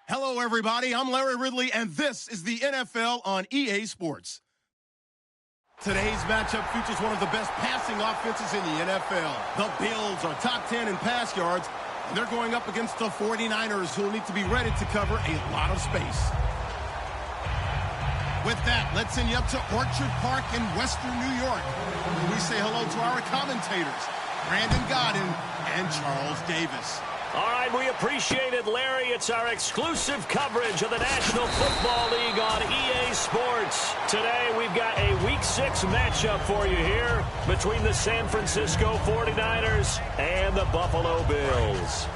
Hello, everybody. I'm Larry Ridley, and this is the NFL on EA Sports. Today's matchup features one of the best passing offenses in the NFL. The Bills are top 10 in pass yards, and they're going up against the 49ers, who will need to be ready to cover a lot of space. With that, let's send you up to Orchard Park in Western New York, where we say hello to our commentators, Brandon Godden and Charles Davis. All right, we appreciate it, Larry. It's our exclusive coverage of the National Football League on EA Sports. Today, we've got a Week 6 matchup for you here between the San Francisco 49ers and the Buffalo Bills.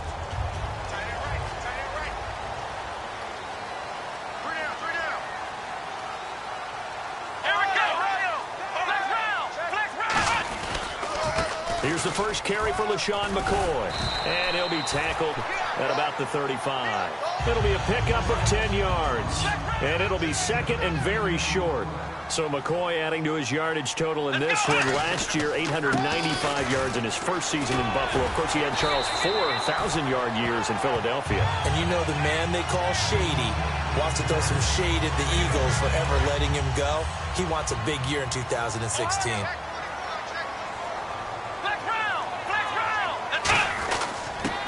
Here's the first carry for LaShawn McCoy, and he'll be tackled at about the 35. It'll be a pickup of 10 yards, and it'll be second and very short. So McCoy adding to his yardage total in this one. Last year, 895 yards in his first season in Buffalo. Of course, he had Charles 4,000-yard years in Philadelphia. And you know the man they call Shady wants to throw some shade at the Eagles for ever letting him go. He wants a big year in 2016.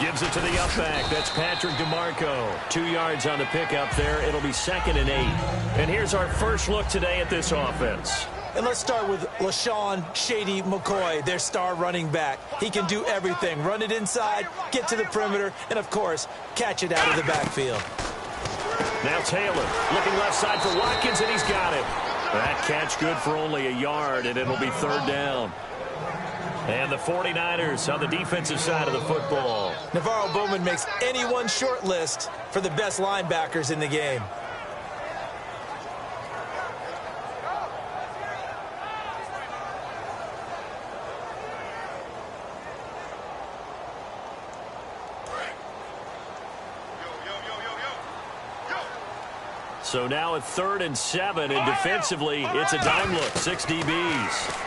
Gives it to the up back. That's Patrick DeMarco. 2 yards on the pickup there. It'll be 2nd and 8. And here's our first look today at this offense. And let's start with LaShawn Shady McCoy, their star running back. He can do everything. Run it inside, get to the perimeter, and, of course, catch it out of the backfield. Now Taylor looking left side for Watkins, and he's got it. That catch good for only a yard, and it'll be 3rd down. And the 49ers on the defensive side of the football. Navarro Bowman makes anyone's short list for the best linebackers in the game. So now at 3rd and 7, and defensively, it's a dime look, 6 DBs.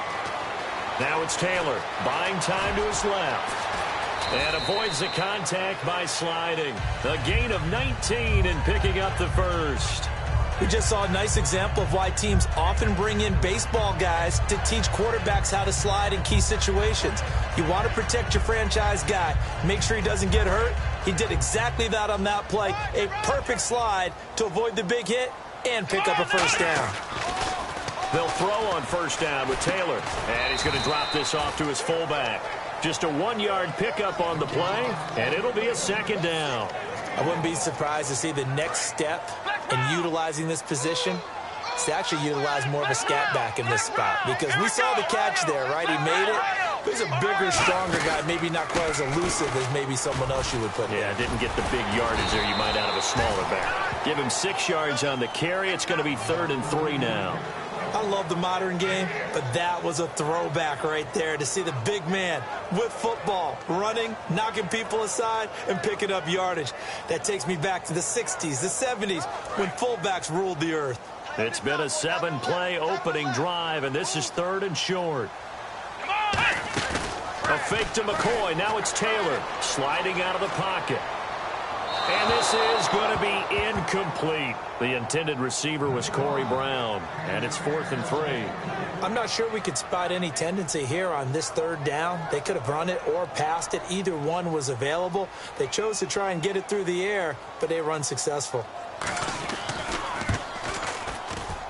Now it's Taylor, buying time to his left. And avoids the contact by sliding. A gain of 19 and picking up the first. We just saw a nice example of why teams often bring in baseball guys to teach quarterbacks how to slide in key situations. You want to protect your franchise guy. Make sure he doesn't get hurt. He did exactly that on that play. A perfect slide to avoid the big hit and pick up a first down. They'll throw on first down with Taylor. And he's going to drop this off to his fullback. Just a 1-yard pickup on the play, and it'll be a 2nd down. I wouldn't be surprised to see the next step in utilizing this position is to actually utilize more of a scat back in this spot. Because we saw the catch there, right? He made it. He's a bigger, stronger guy, maybe not quite as elusive as maybe someone else you would put in. Yeah, didn't get the big yardage there you might out of a smaller back. Give him 6 yards on the carry. It's going to be 3rd and 3 now. I love the modern game, but that was a throwback right there to see the big man with football, running, knocking people aside, and picking up yardage. That takes me back to the 60s, the 70s, when fullbacks ruled the earth. It's been a 7-play opening drive, and this is 3rd and short. A fake to McCoy. Now it's Taylor sliding out of the pocket. And this is going to be incomplete. The intended receiver was Corey Brown, and it's 4th and 3. I'm not sure we could spot any tendency here on this 3rd down. They could have run it or passed it. Either one was available. They chose to try and get it through the air, but they were unsuccessful.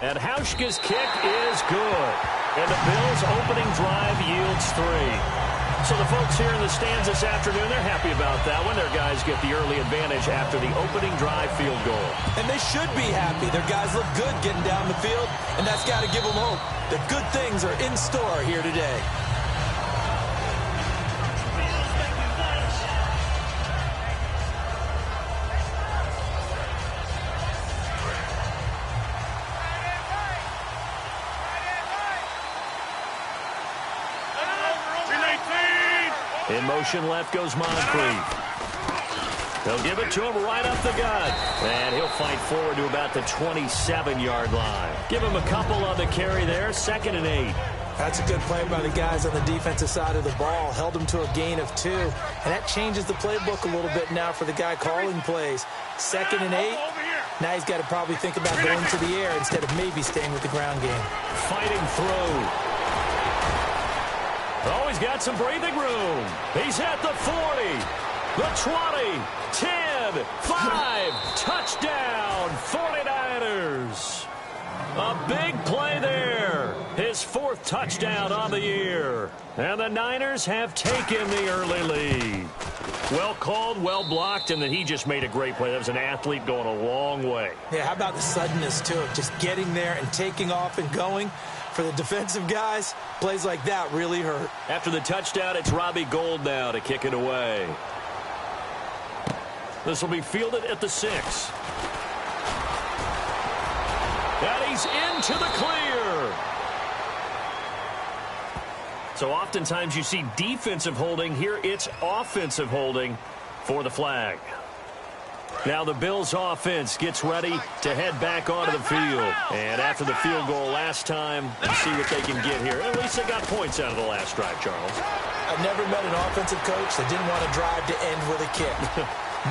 And Hauschka's kick is good. And the Bills' opening drive yields 3. So the folks here in the stands this afternoon, they're happy about that one. Their guys get the early advantage after the opening drive field goal. And they should be happy. Their guys look good getting down the field, and that's got to give them hope that good things are in store here today. In motion left goes Moncrief. They'll give it to him right up the gut. And he'll fight forward to about the 27-yard line. Give him a couple on the carry there. 2nd and 8. That's a good play by the guys on the defensive side of the ball. Held them to a gain of 2. And that changes the playbook a little bit now for the guy calling plays. 2nd and 8. Now he's got to probably think about going to the air instead of maybe staying with the ground game. Fighting through. Oh, he's got some breathing room. He's at the 40, the 20, 10, 5. Touchdown, 49ers. A big play there. His 4th touchdown on the year. And the Niners have taken the early lead. Well called, well blocked, and then he just made a great play. That was an athlete going a long way. Yeah, how about the suddenness to it? Just getting there and taking off and going. For the defensive guys, plays like that really hurt. After the touchdown, it's Robbie Gould now to kick it away. This will be fielded at the 6. And he's into the clear. So oftentimes you see defensive holding. Here it's offensive holding for the flag. Now the Bills offense gets ready to head back onto the field. And after the field goal last time, let's see what they can get here. At least they got points out of the last drive, Charles. I've never met an offensive coach that didn't want to drive to end with a kick.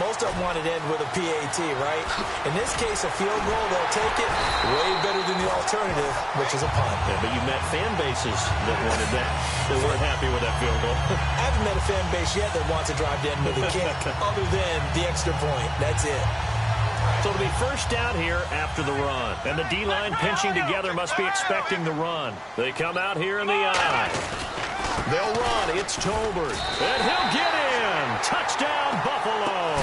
Most of them wanted to end with a PAT, right? In this case, a field goal, they'll take it way better than the alternative, which is a punt. Yeah, but you met fan bases that wanted that. They weren't happy with that field goal. I haven't met a fan base yet that wants to drive to end with a kick other than the extra point. That's it. So it'll be first down here after the run. And the D-line pinching together must be expecting the run. They come out here in the eye. They'll run. It's Tolbert. And he'll get in. Touchdown, Buffalo.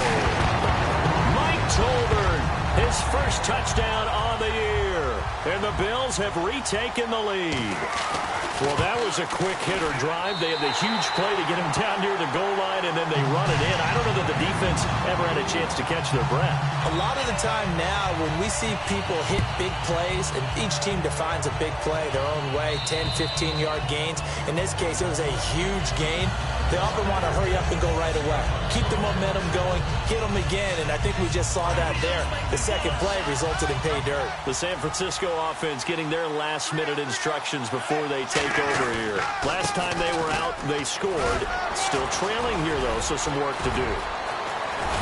Mike Tolbert, his first touchdown on the year. And the Bills have retaken the lead. Well, that was a quick hitter drive. They had the huge play to get him down near the goal line, and then they run it in. I don't know that the defense ever had a chance to catch their breath. A lot of the time now, when we see people hit big plays, and each team defines a big play their own way, 10, 15-yard gains. In this case, it was a huge gain. They often want to hurry up and go right away. Keep the momentum going, hit them again, and I think we just saw that there. The second play resulted in pay dirt. The San Francisco offense getting their last-minute instructions before they take over here. Last time they were out, they scored. Still trailing here, though, so some work to do.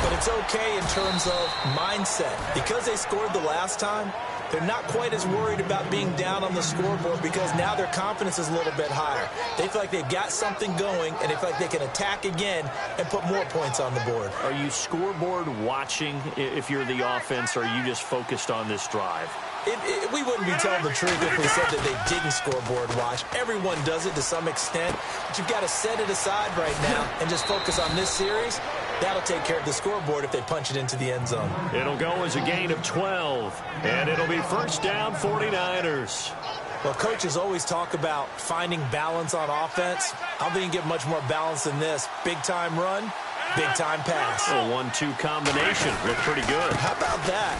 But it's okay in terms of mindset. Because they scored the last time, they're not quite as worried about being down on the scoreboard because now their confidence is a little bit higher. They feel like they've got something going, and they feel like they can attack again and put more points on the board. Are you scoreboard watching if you're the offense, or are you just focused on this drive? We wouldn't be telling the truth if we said that they didn't scoreboard watch. Everyone does it to some extent, but you've got to set it aside right now and just focus on this series. That'll take care of the scoreboard if they punch it into the end zone. It'll go as a gain of 12, and it'll be first down 49ers. Well, coaches always talk about finding balance on offense. I don't think you can get much more balance than this. Big-time run, big-time pass. A 1-2 combination. Looked pretty good. How about that?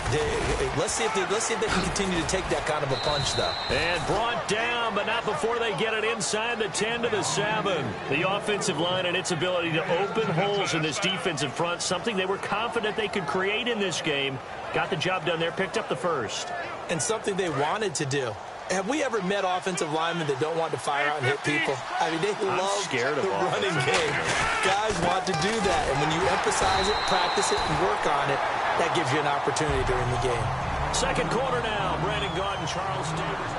Let's see if they can continue to take that kind of a punch, though. And brought down, but not before they get it inside the 10 to the 7. The offensive line and its ability to open holes in this defensive front, something they were confident they could create in this game. Got the job done there, picked up the first. And something they wanted to do. Have we ever met offensive linemen that don't want to fire out and hit people? I mean, they love the running game. Guys want to do that, and when you emphasize it, practice it, and work on it, that gives you an opportunity during the game. Second quarter now. Brandon Gaudin, Charles Davis.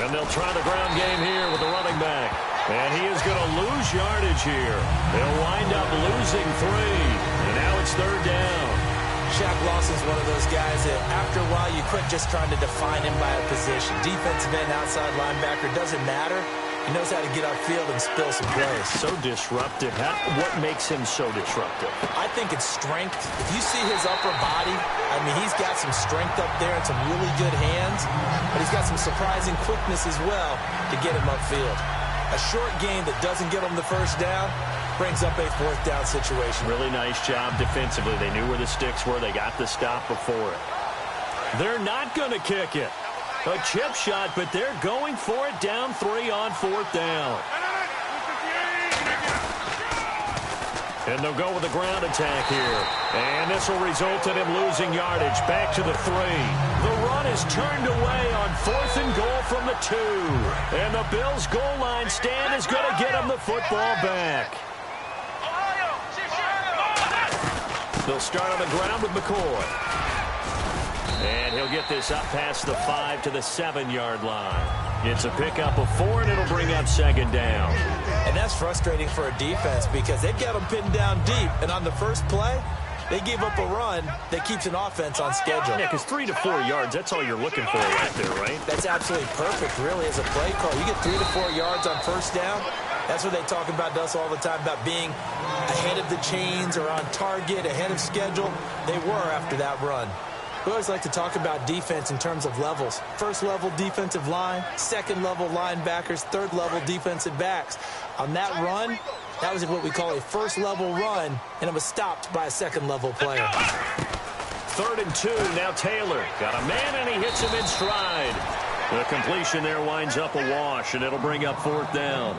And they'll try the ground game here with the running back. And he is going to lose yardage here. They'll wind up losing 3. And now it's third down. Shaq Lawson's one of those guys that after a while you quit just trying to define him by a position. Defensive end, outside linebacker, doesn't matter. He knows how to get upfield and spill some plays. So disruptive. What makes him so disruptive? I think it's strength. If you see his upper body, I mean, he's got some strength up there and some really good hands. But he's got some surprising quickness as well to get him upfield. A short game that doesn't get them the first down brings up a fourth down situation. Really nice job defensively. They knew where the sticks were. They got the stop before it. They're not going to kick it. A chip shot, but they're going for it down 3 on fourth down. And they'll go with a ground attack here. And this will result in him losing yardage. Back to the 3. The run is turned away on 4th and goal from the 2. And the Bills' goal line stand is going to get him the football back. They'll start on the ground with McCoy. And he'll get this up past the 5 to the 7-yard line. It's a pickup of 4, and it'll bring up 2nd down. And that's frustrating for a defense because they've got them pinned down deep. And on the first play, they gave up a run that keeps an offense on schedule. Yeah, because 3 to 4 yards, that's all you're looking for right there, right? That's absolutely perfect, really, as a play call. You get 3 to 4 yards on first down. That's what they talk about us all the time, about being ahead of the chains or on target, ahead of schedule. They were after that run. We always like to talk about defense in terms of levels. First level defensive line, second level linebackers, third level defensive backs. On that run, that was what we call a first level run, and it was stopped by a second level player. 3rd and 2, now Taylor. Got a man, and he hits him in stride. The completion there winds up a wash, and it'll bring up 4th down.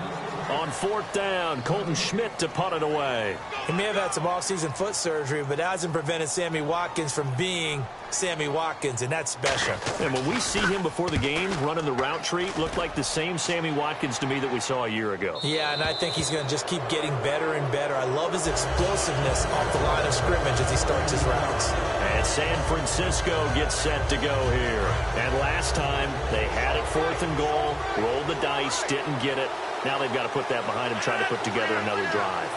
On 4th down, Colton Schmidt to punt it away. He may have had some offseason foot surgery, but that hasn't prevented Sammy Watkins from being Sammy Watkins, and that's special. And when we see him before the game running the route tree, it looked like the same Sammy Watkins to me that we saw a year ago. Yeah, and I think he's going to just keep getting better and better. I love his explosiveness off the line of scrimmage as he starts his routes. And San Francisco gets set to go here. And last time, they had it 4th and goal, rolled the dice, didn't get it. Now they've got to put that behind them, try to put together another drive.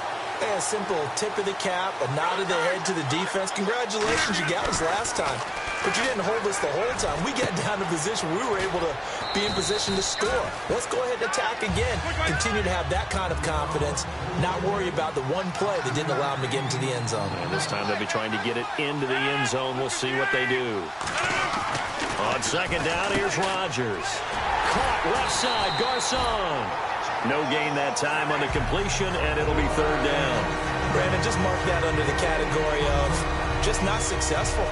A simple tip of the cap, a nod of the head to the defense. Congratulations, you got us last time. But you didn't hold us the whole time. We got down to position. We were able to be in position to score. Let's go ahead and attack again. Continue to have that kind of confidence. Not worry about the one play that didn't allow them to get into the end zone. And this time they'll be trying to get it into the end zone. We'll see what they do. On 2nd down, here's Rodgers. Caught left side, Garcon. No gain that time on the completion, and it'll be 3rd down. Brandon, just mark that under the category of just not successful.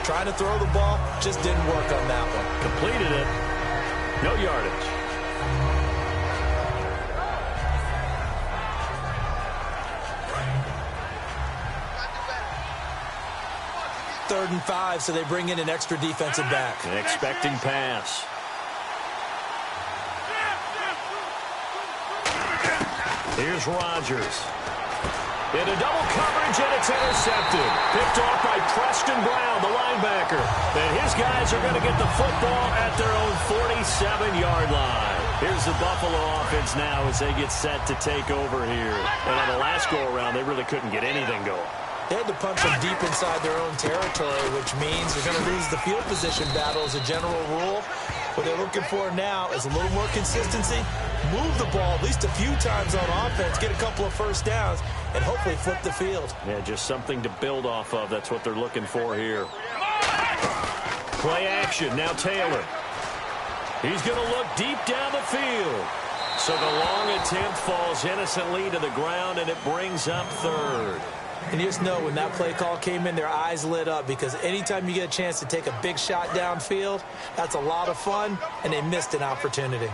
Trying to throw the ball, just didn't work on that one. Completed it. No yardage. Third and 5, so they bring in an extra defensive back. An expecting pass. Here's Rodgers. Into double coverage, and it's intercepted. Picked off by Preston Brown, the linebacker. And his guys are going to get the football at their own 47-yard line. Here's the Buffalo offense now as they get set to take over here. And on the last go-around, they really couldn't get anything going. They had to punch them deep inside their own territory, which means they're going to lose the field position battle as a general rule. What they're looking for now is a little more consistency, move the ball at least a few times on offense, get a couple of first downs, and hopefully flip the field. Yeah, just something to build off of. That's what they're looking for here. Play action. Now Taylor. He's going to look deep down the field. So the long attempt falls innocently to the ground, and it brings up 3rd. And you just know when that play call came in, their eyes lit up because anytime you get a chance to take a big shot downfield, that's a lot of fun, and they missed an opportunity.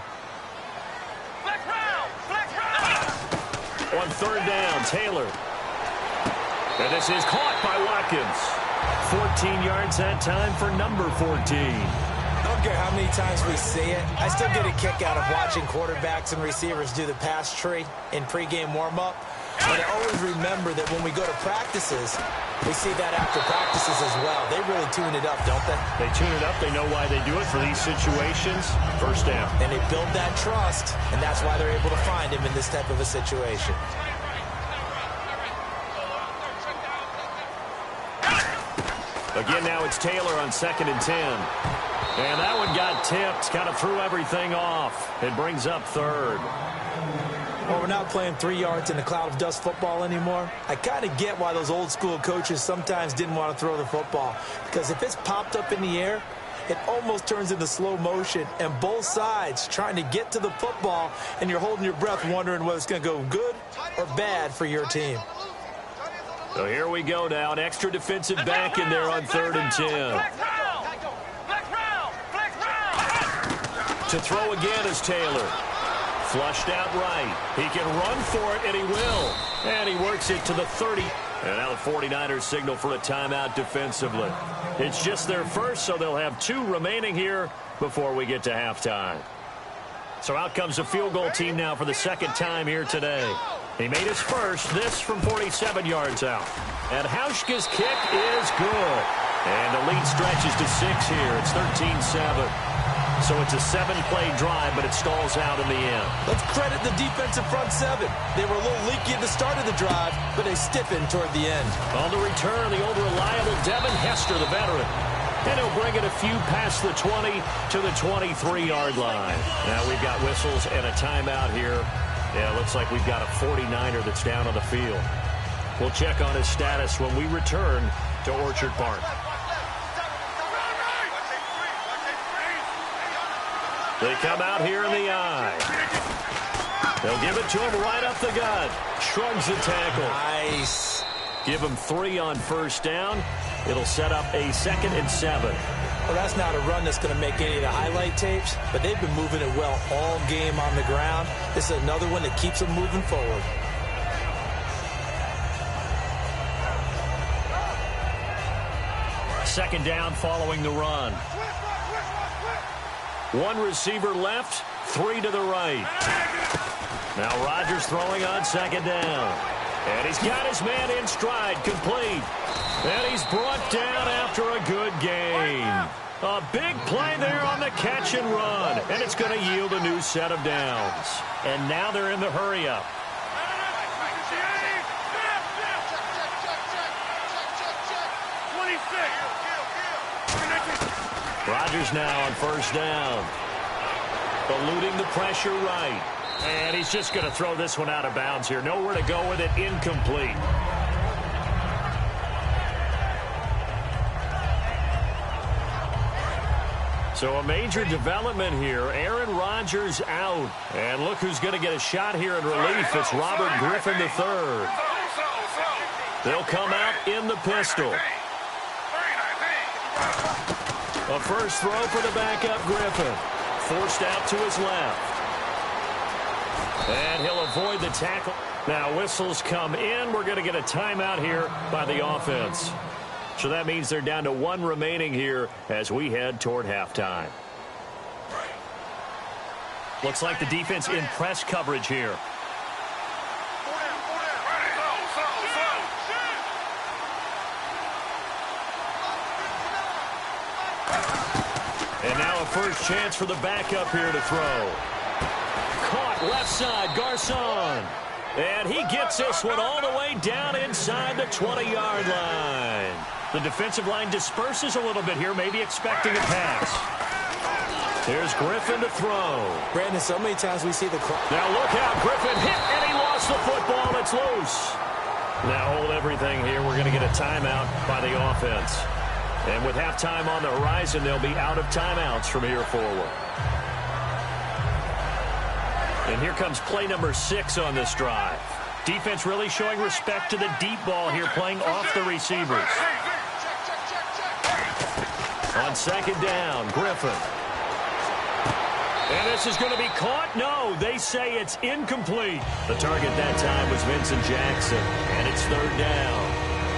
On 3rd down, Taylor. And this is caught by Watkins. 14 yards that time for number 14. I don't care how many times we see it. I still get a kick out of watching quarterbacks and receivers do the pass tree in pregame warm-up. But I always remember that when we go to practices, we see that after practices as well. They really tune it up, don't they? They tune it up. They know why they do it for these situations. First down. And they build that trust, and that's why they're able to find him in this type of a situation. Again, now it's Taylor on 2nd and 10. And that one got tipped, kind of threw everything off. It brings up 3rd. Well, we're not playing 3 yards in a cloud of dust football anymore. I kind of get why those old school coaches sometimes didn't want to throw the football. Because if it's popped up in the air, it almost turns into slow motion. And both sides trying to get to the football, and you're holding your breath wondering whether it's going to go good or bad for your team. So here we go now. An extra defensive back in there on 3rd and 10. To throw again is Taylor. Flushed out right. He can run for it, and he will. And he works it to the 30. And now the 49ers signal for a timeout defensively. It's just their first, so they'll have 2 remaining here before we get to halftime. So out comes the field goal team now for the second time here today. He made his first, this from 47 yards out. And Hauschka's kick is good. And the lead stretches to 6 here. It's 13-7. So it's a 7-play drive, but it stalls out in the end. Let's credit the defensive front 7. They were a little leaky at the start of the drive, but they stiffened toward the end. On the return, the old reliable Devin Hester, the veteran. And he'll bring it a few past the 20 to the 23-yard line. Now we've got whistles and a timeout here. Yeah, it looks like we've got a 49er that's down on the field. We'll check on his status when we return to Orchard Park. They come out here in the eye. They'll give it to him right up the gut. Shrugs the tackle. Nice. Give him 3 on first down. It'll set up a 2nd and 7. Well, that's not a run that's going to make any of the highlight tapes, but they've been moving it well all game on the ground. This is another one that keeps them moving forward. Second down following the run. 1 receiver left, 3 to the right. Now Rodgers throwing on second down. And he's got his man in stride, complete. And he's brought down after a good gain. A big play there on the catch and run. And it's going to yield a new set of downs. And now they're in the hurry-up. Rodgers now on first down. Eluding the pressure right. And he's just going to throw this one out of bounds here. Nowhere to go with it. Incomplete. So a major development here. Aaron Rodgers out. And look who's going to get a shot here in relief. It's Robert Griffin III. They'll come out in the pistol. A first throw for the backup Griffin. Forced out to his left. And he'll avoid the tackle. Now whistles come in. We're going to get a timeout here by the offense. So that means they're down to 1 remaining here as we head toward halftime. Looks like the defense in press coverage here. And now a first chance for the backup here to throw. Caught left side, Garcon. And he gets this one all the way down inside the 20-yard line. The defensive line disperses a little bit here, maybe expecting a pass. Here's Griffin to throw. Brandon, so many times we see the clock. Now look out, Griffin hit, and he lost the football. It's loose. Now hold everything here. We're going to get a timeout by the offense. And with halftime on the horizon, they'll be out of timeouts from here forward. And here comes play number 6 on this drive. Defense really showing respect to the deep ball here, playing off the receivers. On second down, Griffin. And this is going to be caught. No, they say it's incomplete. The target that time was Vincent Jackson, and it's third down.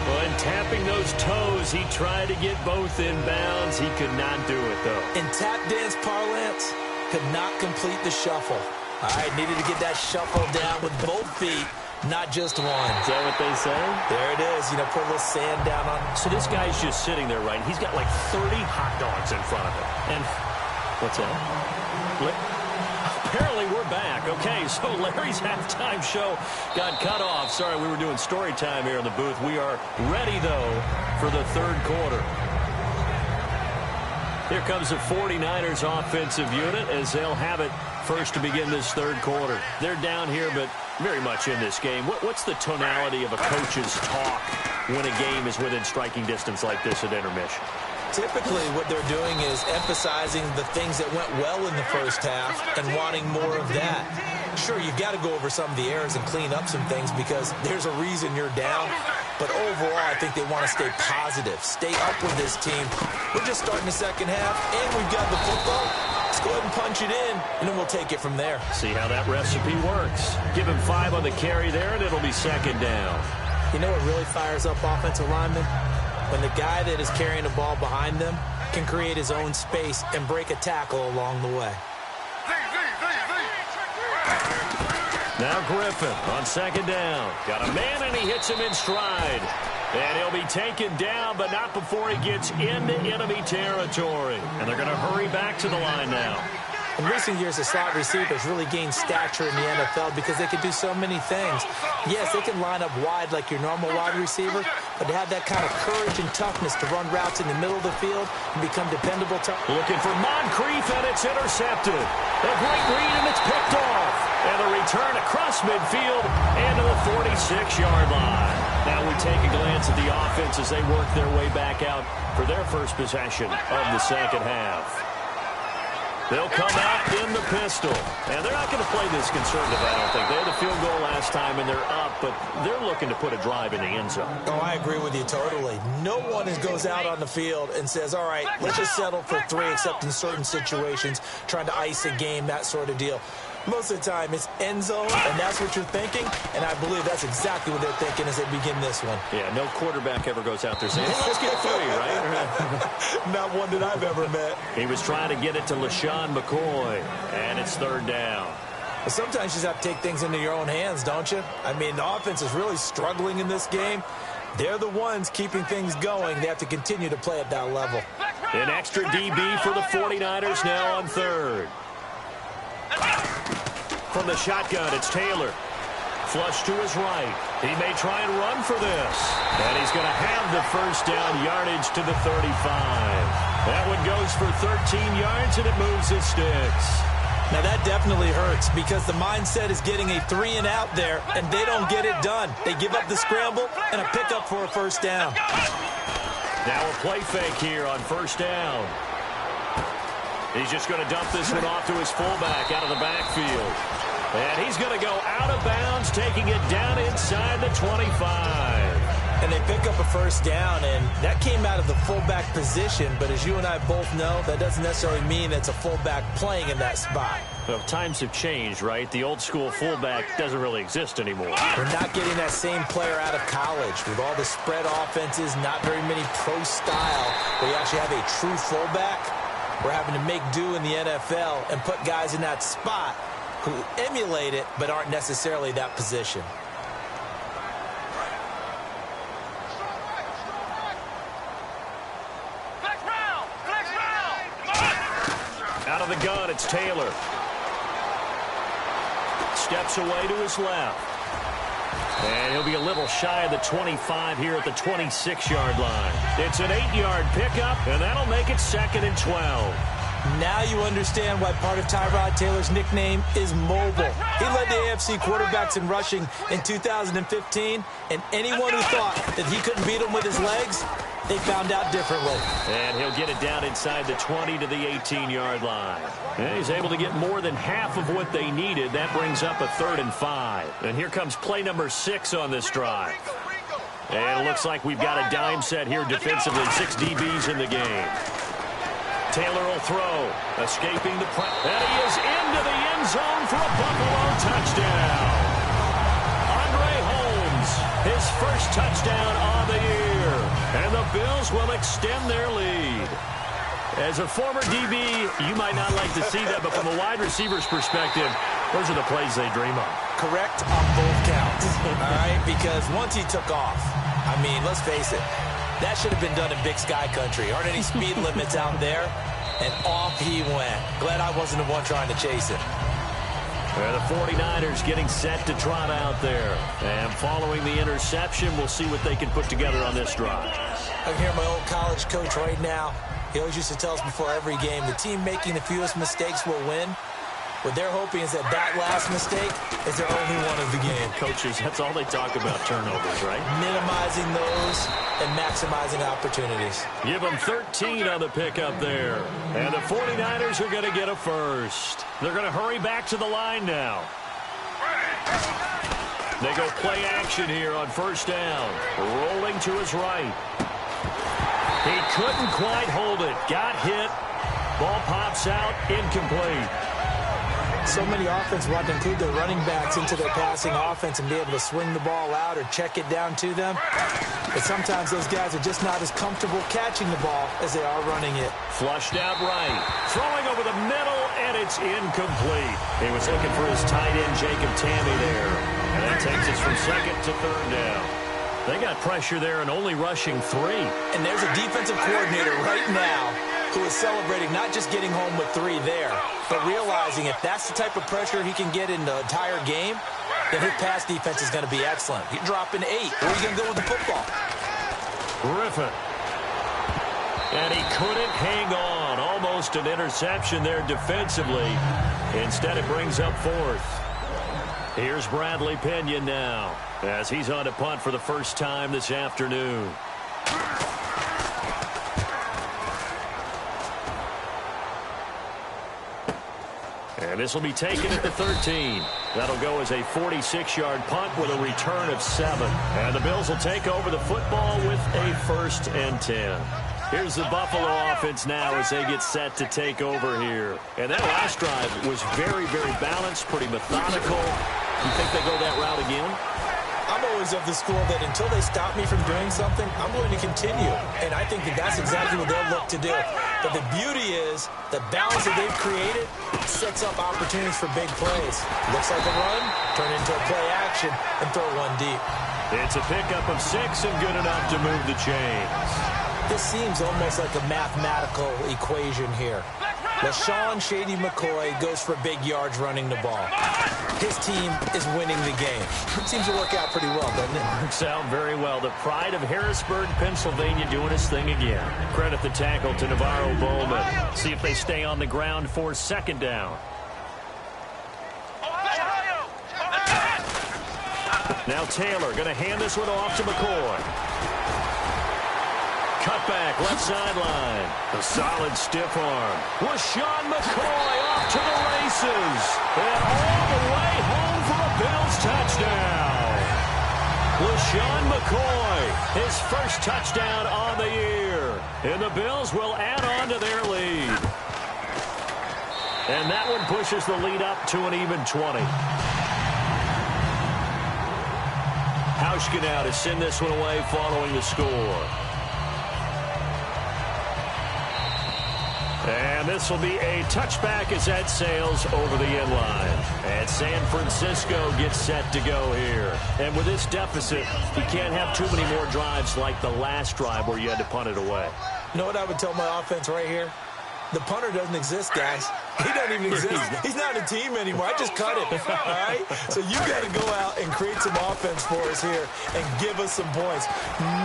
Well, in tapping those toes, he tried to get both in bounds. He could not do it, though. In tap dance parlance, could not complete the shuffle. All right, needed to get that shuffle down with both feet, not just one. Is that what they say? There it is. You know, put a little sand down on. So this guy's just sitting there, right? He's got like 30 hot dogs in front of him. And what's that? Apparently we're back. Okay, so Larry's halftime show got cut off. Sorry, we were doing story time here in the booth. We are ready, though, for the third quarter. Here comes the 49ers offensive unit as they'll have it first to begin this third quarter. They're down here, but very much in this game. What's the tonality of a coach's talk when a game is within striking distance like this at intermission? Typically, what they're doing is emphasizing the things that went well in the first half and wanting more of that. Sure, you've got to go over some of the errors and clean up some things because there's a reason you're down. But overall, I think they want to stay positive, stay up with this team. We're just starting the second half, and we've got the football. Just go ahead and punch it in, and then we'll take it from there. See how that recipe works. Give him 5 on the carry there, and it'll be second down. You know what really fires up offensive linemen? When the guy that is carrying the ball behind them can create his own space and break a tackle along the way. Now Griffin on second down. Got a man, and he hits him in stride. And he'll be taken down, but not before he gets into enemy territory. And they're going to hurry back to the line now. In recent years, the slot receivers really gained stature in the NFL because they could do so many things. Yes, they can line up wide like your normal wide receiver, but they have that kind of courage and toughness to run routes in the middle of the field and become dependable. Looking for Moncrief, and it's intercepted. A great read, and it's picked off. And a return across midfield and to the 46-yard line. Now we take a glance at the offense as they work their way back out for their first possession of the second half. They'll come out in the pistol. And they're not going to play this conservative, I don't think. They had the field goal last time, and they're up, but they're looking to put a drive in the end zone. Oh, I agree with you totally. No one goes out on the field and says, all right, let's just settle for 3, except in certain situations, trying to ice a game, that sort of deal. Most of the time, it's end zone, and that's what you're thinking, and I believe that's exactly what they're thinking as they begin this one. Yeah, no quarterback ever goes out there saying, hey, let's get 3, right? Not one that I've ever met. He was trying to get it to LaShawn McCoy, and it's third down. But sometimes you just have to take things into your own hands, don't you? I mean, the offense is really struggling in this game. They're the ones keeping things going. They have to continue to play at that level. An extra DB for the 49ers now on third. From the shotgun, it's Taylor. Flush to his right. He may try and run for this. And he's going to have the first down yardage to the 35. That one goes for 13 yards, and it moves his sticks. Now, that definitely hurts because the mindset is getting a 3-and-out there, and they don't get it done. They give up the scramble and a pickup for a first down. Now a play fake here on first down. He's just going to dump this one off to his fullback out of the backfield. And he's going to go out of bounds, taking it down inside the 25. And they pick up a first down, and that came out of the fullback position. But as you and I both know, that doesn't necessarily mean it's a fullback playing in that spot. Well, times have changed, right? The old school fullback doesn't really exist anymore. We're not getting that same player out of college. With all the spread offenses, not very many pro style, where you actually have a true fullback. We're having to make do in the NFL and put guys in that spot who emulate it but aren't necessarily that position. Out of the gun, it's Taylor. Steps away to his left. And he'll be a little shy of the 25 here at the 26-yard line. It's an 8-yard pickup, and that'll make it second and 12. Now you understand why part of Tyrod Taylor's nickname is mobile. He led the AFC quarterbacks in rushing in 2015, and anyone who thought that he couldn't beat him with his legs, they found out differently. And he'll get it down inside the 20 to the 18-yard line. And he's able to get more than half of what they needed. That brings up a 3rd and 5. And here comes play number 6 on this drive. And it looks like we've got a dime set here defensively. 6 DBs in the game. Taylor will throw, escaping the press. And he is into the end zone for a Buffalo touchdown. Andre Holmes, his first touchdown on the year. And the Bills will extend their lead. As a former DB, you might not like to see that, but from a wide receiver's perspective, those are the plays they dream of. Correct on both counts, all right? Because once he took off, I mean, let's face it, that should have been done in Big Sky Country. Aren't any speed limits out there? And off he went. Glad I wasn't the one trying to chase him. The 49ers getting set to trot out there. And following the interception, we'll see what they can put together on this drive. I can hear my old college coach right now. He always used to tell us before every game, the team making the fewest mistakes will win. What they're hoping is that last mistake is their only one of the game. Coaches, that's all they talk about, turnovers, right? Minimizing those and maximizing opportunities. Give them 13 on the pickup there. And the 49ers are going to get a first. They're going to hurry back to the line now. They go play action here on first down. Rolling to his right. He couldn't quite hold it. Got hit. Ball pops out, incomplete. So many offenses want to include their running backs into their passing offense and be able to swing the ball out or check it down to them. But sometimes those guys are just not as comfortable catching the ball as they are running it. Flushed out right. Throwing over the middle, and it's incomplete. He was looking for his tight end, Jacob Tamme, there. And that takes us from second to third down. They got pressure there and only rushing 3. And there's a defensive coordinator right now who is celebrating not just getting home with 3 there, but realizing if that's the type of pressure he can get in the entire game, then his pass defense is going to be excellent. You're dropping 8. Where are you going to go with the football? Griffin. And he couldn't hang on. Almost an interception there defensively. Instead, it brings up 4th. Here's Bradley Pinion now as he's on to punt for the first time this afternoon. And this will be taken at the 13. That'll go as a 46-yard punt with a return of 7. And the Bills will take over the football with a 1st and 10. Here's the Buffalo offense now as they get set to take over here. And that last drive was very, very balanced, pretty methodical. You think they go that route again? I'm always of the school that until they stop me from doing something, I'm going to continue. And I think that that's exactly what they'll look to do. But the beauty is the balance that they've created sets up opportunities for big plays. Looks like a run, turn into a play action, and throw one deep. It's a pickup of 6 and good enough to move the chains. This seems almost like a mathematical equation here. LaShawn Shady McCoy goes for big yards running the ball. His team is winning the game. Seems to work out pretty well, doesn't it? Works out very well. The pride of Harrisburg, Pennsylvania, doing his thing again. Credit the tackle to Navarro Bowman. See if they stay on the ground for 2nd down. Now Taylor going to hand this one off to McCoy. Cutback, left sideline. A solid stiff arm. LaShawn McCoy off to the races. And all the way home for a Bills touchdown. LaShawn McCoy, his first touchdown on the year. And the Bills will add on to their lead. And that one pushes the lead up to an even 20. Hauschka now to send this one away following the score. And this will be a touchback as that sails over the end line. And San Francisco gets set to go here. And with this deficit, you can't have too many more drives like the last drive where you had to punt it away. You know what I would tell my offense right here? The punter doesn't exist, guys. He doesn't even exist. He's not a team anymore. I just cut him, all right? So you got to go out and create some offense for us here and give us some points.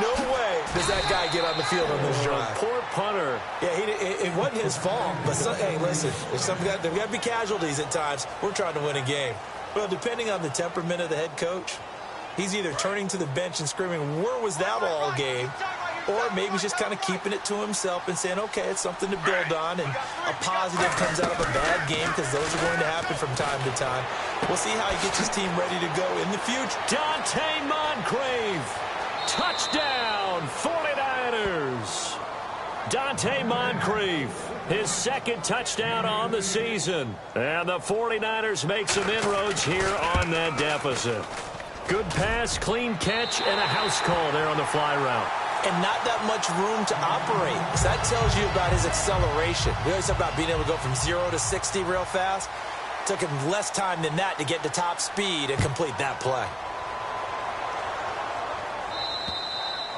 No way does that guy get on the field on this drive. Poor punter. Yeah, it wasn't his fault. But, hey, listen, there's got to be casualties at times. We're trying to win a game. Well, depending on the temperament of the head coach, he's either turning to the bench and screaming, where was that all game? Or maybe he's just kind of keeping it to himself and saying, okay, it's something to build on, and a positive comes out of a bad game because those are going to happen from time to time. We'll see how he gets his team ready to go in the future. Dante Moncrief, touchdown, 49ers. Dante Moncrief, his 2nd touchdown on the season. And the 49ers make some inroads here on that deficit. Good pass, clean catch, and a house call there on the fly route. And not that much room to operate. So that tells you about his acceleration. We always talk about being able to go from 0 to 60 real fast. It took him less time than that to get to top speed and complete that play.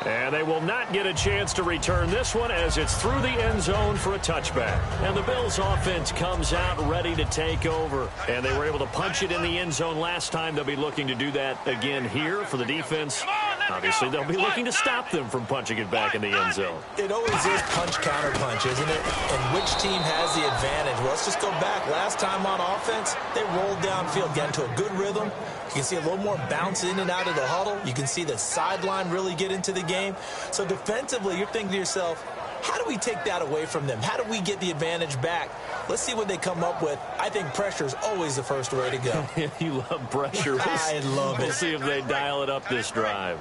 And they will not get a chance to return this one as it's through the end zone for a touchback. And the Bills offense comes out ready to take over. And they were able to punch it in the end zone last time. They'll be looking to do that again here for the defense. Obviously, they'll be looking to stop them from punching it back in the end zone. It always is punch-counter-punch, isn't it? And which team has the advantage? Well, let's just go back. Last time on offense, they rolled downfield, got into a good rhythm. You can see a little more bounce in and out of the huddle. You can see the sideline really get into the game. So defensively, you're thinking to yourself, how do we take that away from them? How do we get the advantage back? Let's see what they come up with. I think pressure is always the first way to go. You love pressure. I love it. We'll see if they dial it up this drive.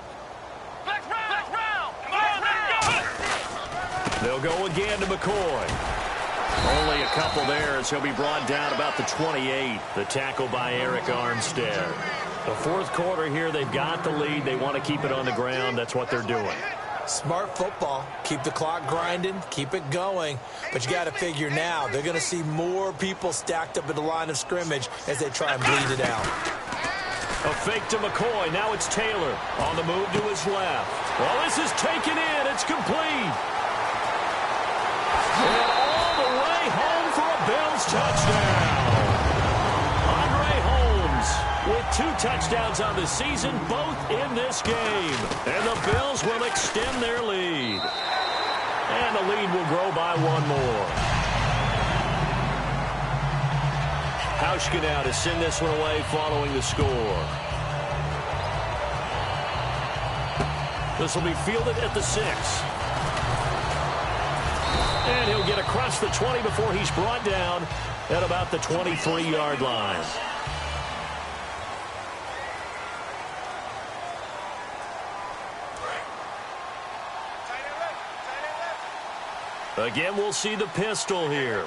They'll go again to McCoy. Only a couple there as he'll be brought down about the 28. The tackle by Eric Armstead. The fourth quarter here, they've got the lead. They want to keep it on the ground. That's what they're doing. Smart football. Keep the clock grinding. Keep it going. But you got to figure now, they're going to see more people stacked up at the line of scrimmage as they try and bleed it out. A fake to McCoy. Now it's Taylor on the move to his left. Well, this is taken in. It's complete. And all the way home for a Bills touchdown. Andre Holmes with 2 touchdowns on the season, both in this game. And the Bills will extend their lead. And the lead will grow by 1 more. Hauschka now to send this one away following the score. This will be fielded at the 6. And he'll get across the 20 before he's brought down at about the 23-yard line. Again, we'll see the pistol here.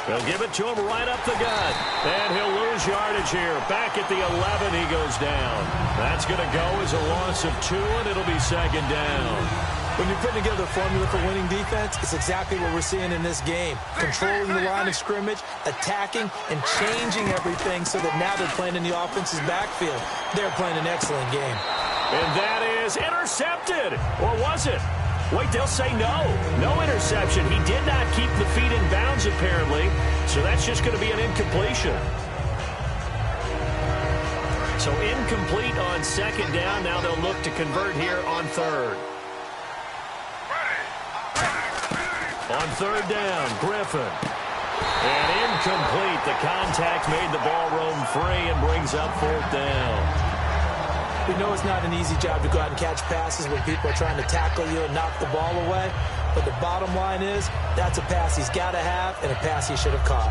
They'll give it to him right up the gut. And he'll lose yardage here. Back at the 11, he goes down. That's going to go as a loss of 2, and it'll be second down. When you're putting together a formula for winning defense, it's exactly what we're seeing in this game. Controlling the line of scrimmage, attacking, and changing everything so that now they're playing in the offense's backfield. They're playing an excellent game. And that is intercepted. Or was it? Wait, they'll say no. No interception. He did not keep the feet in bounds, apparently. So that's just going to be an incompletion. So incomplete on second down. Now they'll look to convert here on third. On third down, Griffin. And incomplete. The contact made the ball roam free and brings up fourth down. We know it's not an easy job to go out and catch passes when people are trying to tackle you and knock the ball away. But the bottom line is, that's a pass he's got to have and a pass he should have caught.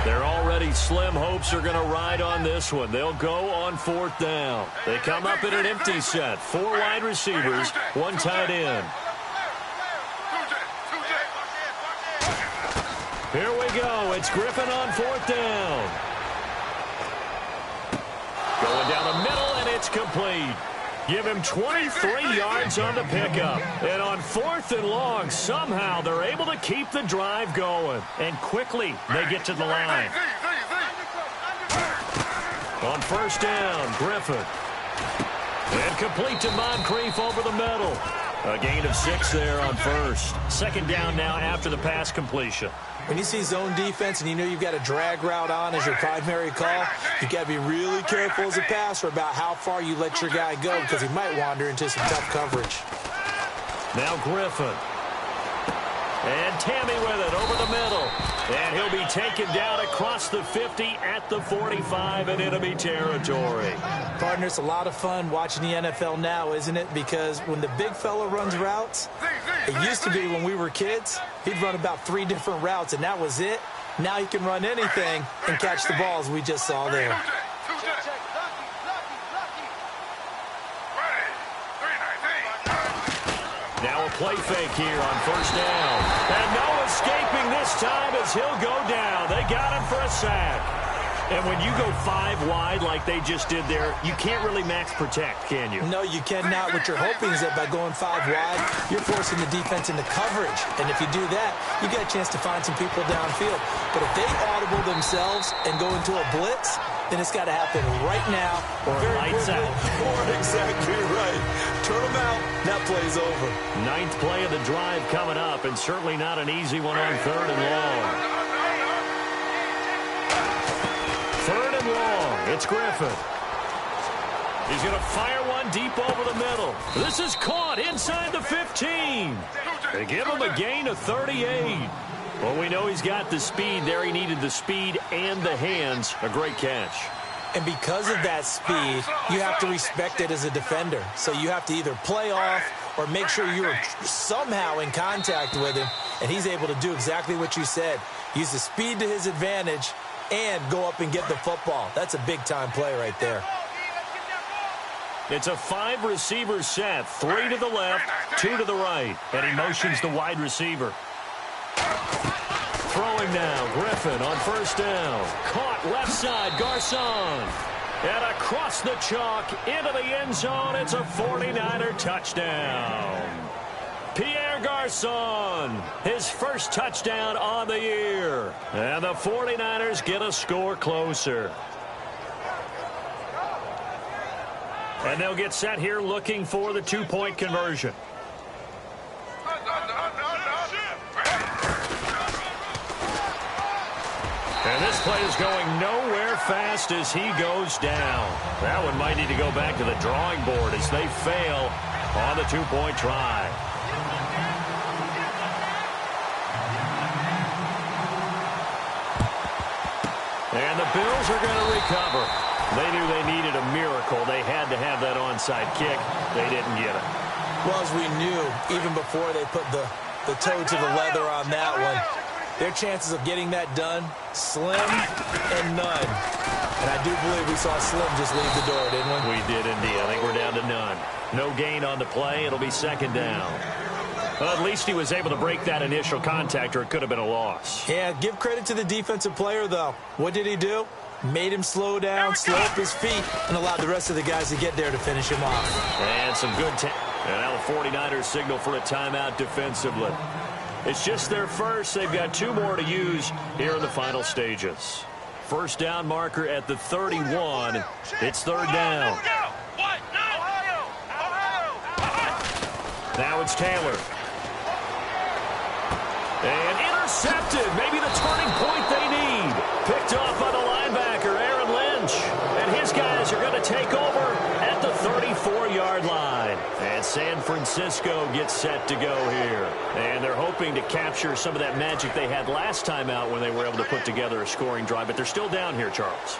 Their already slim hopes are going to ride on this one. They'll go on fourth down. They come up in an empty set. 4 wide receivers, 1 tight end. Here we go. It's Griffin on fourth down. Going down the middle, and it's complete. Give him 23 yards on the pickup. And on 4th and long, somehow they're able to keep the drive going. And quickly, they get to the line. On first down, Griffin. And complete to Moncrief over the middle. A gain of 6 there on first. Second down now after the pass completion. When you see zone defense and you know you've got a drag route on as your primary call, you've got to be really careful as a passer about how far you let your guy go because he might wander into some tough coverage. Now Griffin. And Tammy with it over the middle. And he'll be taken down across the 50 at the 45, and it'll be territory. Partner, it's a lot of fun watching the NFL now, isn't it? Because when the big fella runs routes, it used to be when we were kids, he'd run about 3 different routes, and that was it. Now he can run anything and catch the balls we just saw there. Now a play fake here on first down. And no escaping this time as he'll go down. They got him for a sack. And when you go 5 wide like they just did there, you can't really max protect, can you? No, you cannot. What you're hoping is that by going 5 wide, you're forcing the defense into coverage. And if you do that, you get a chance to find some people downfield. But if they audible themselves and go into a blitz, then it's got to happen right now. Or lights out. Or exactly right. Turn them out. That play's over. 9th play of the drive coming up, and certainly not an easy one on 3rd and long. 3rd and long. It's Griffin. He's going to fire one deep over the middle. This is caught inside the 15. They give him a gain of 38. Well, we know he's got the speed there. He needed the speed and the hands. A great catch. And because of that speed, you have to respect it as a defender. So you have to either play off or make sure you're somehow in contact with him. And he's able to do exactly what you said. Use the speed to his advantage and go up and get the football. That's a big-time play right there. It's a 5-receiver set. 3 to the left, 2 to the right. And he motions the wide receiver. Throwing now, Griffin on first down. Caught left side, Garcon. And across the chalk into the end zone. It's a 49er touchdown. Pierre Garcon, his first touchdown on the year. And the 49ers get a score closer. And they'll get set here looking for the 2-point conversion. And this play is going nowhere fast as he goes down. That one might need to go back to the drawing board as they fail on the 2-point try. And the Bills are going to recover. They knew they needed a miracle. They had to have that onside kick. They didn't get it. Well, as we knew, even before they put the toe to the leather on that one, their chances of getting that done, slim and none. And I do believe we saw Slim just leave the door, didn't we? We did indeed. I think we're down to none. No gain on the play. It'll be second down. Well, at least he was able to break that initial contact, or it could have been a loss. Yeah, give credit to the defensive player, though. What did he do? Made him slow down, slow up his feet, and allowed the rest of the guys to get there to finish him off. And some good and now the 49ers signal for a timeout defensively. It's just their first. They've got 2 more to use here in the final stages. First down marker at the 31. It's third down. Now it's Taylor. And intercepted. Maybe the turning point they need. Picked off by the linebacker, Aaron Lynch. And his guys are going to take over at the 34-yard line. And San Francisco gets set to go here. And they're hoping to capture some of that magic they had last time out when they were able to put together a scoring drive. But they're still down here, Charles.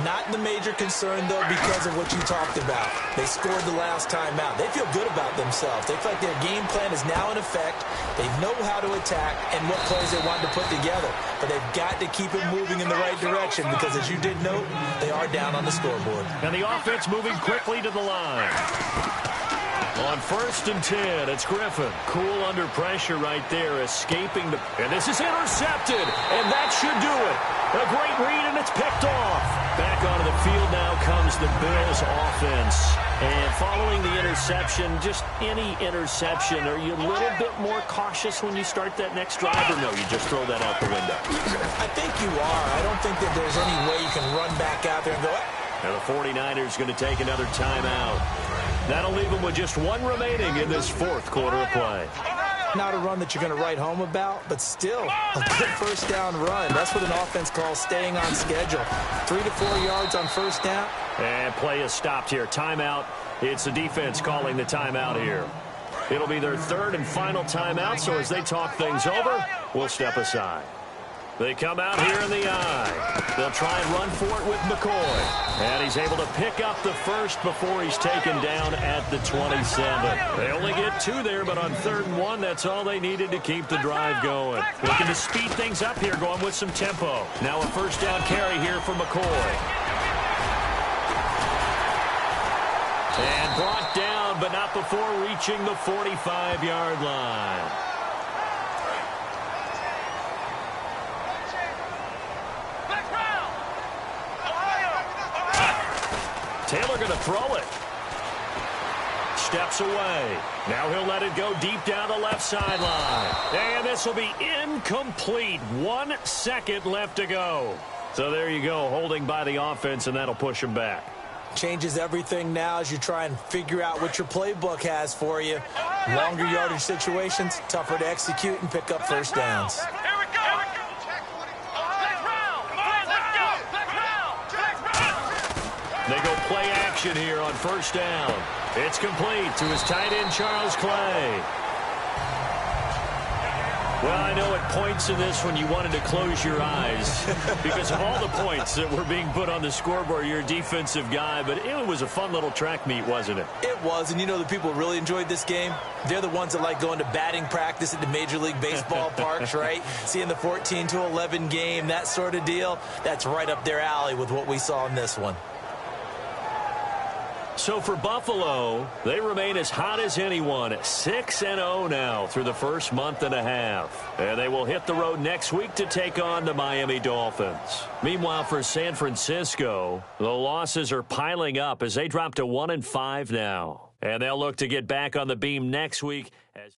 Not the major concern, though, because of what you talked about. They scored the last time out. They feel good about themselves. They feel like their game plan is now in effect. They know how to attack and what plays they want to put together. But they've got to keep it moving in the right direction because, as you did note, they are down on the scoreboard. And the offense moving quickly to the line. On 1st and 10, it's Griffin. Cool under pressure right there, escaping the... And this is intercepted, and that should do it. A great read, and it's picked off. Back onto the field now comes the Bills offense. And following the interception, just any interception, are you a little bit more cautious when you start that next drive, or no, you just throw that out the window? I think you are. I don't think that there's any way you can run back out there and go... And the 49ers going to take another timeout. That'll leave them with just 1 remaining in this 4th quarter of play. Not a run that you're going to write home about, but still a good first down run. That's what an offense calls staying on schedule. 3 to 4 yards on first down. And play is stopped here. Timeout. It's the defense calling the timeout here. It'll be their 3rd and final timeout, so as they talk things over, we'll step aside. They come out here in the eye. They'll try and run for it with McCoy. And he's able to pick up the first before he's taken down at the 27. They only get 2 there, but on 3rd and 1, that's all they needed to keep the drive going. Looking to speed things up here, going with some tempo. Now a first down carry here for McCoy. And brought down, but not before reaching the 45-yard line. Taylor going to throw it. Steps away. Now he'll let it go deep down the left sideline. And this will be incomplete. 1 second left to go. So there you go, holding by the offense, and that'll push him back. Changes everything now as you try and figure out what your playbook has for you. Longer yardage situations, tougher to execute and pick up first downs. They go play action here on first down. It's complete to his tight end, Charles Clay. Well, I know at points in this when you wanted to close your eyes because of all the points that were being put on the scoreboard. You're a defensive guy, but it was a fun little track meet, wasn't it? It was, and you know the people who really enjoyed this game? They're the ones that like going to batting practice at the Major League Baseball parks, right? Seeing the 14-11 game, that sort of deal. That's right up their alley with what we saw in this one. So for Buffalo, they remain as hot as anyone, 6-0 now through the first month and a half. And they will hit the road next week to take on the Miami Dolphins. Meanwhile, for San Francisco, the losses are piling up as they drop to 1-5 now. And they'll look to get back on the beam next week as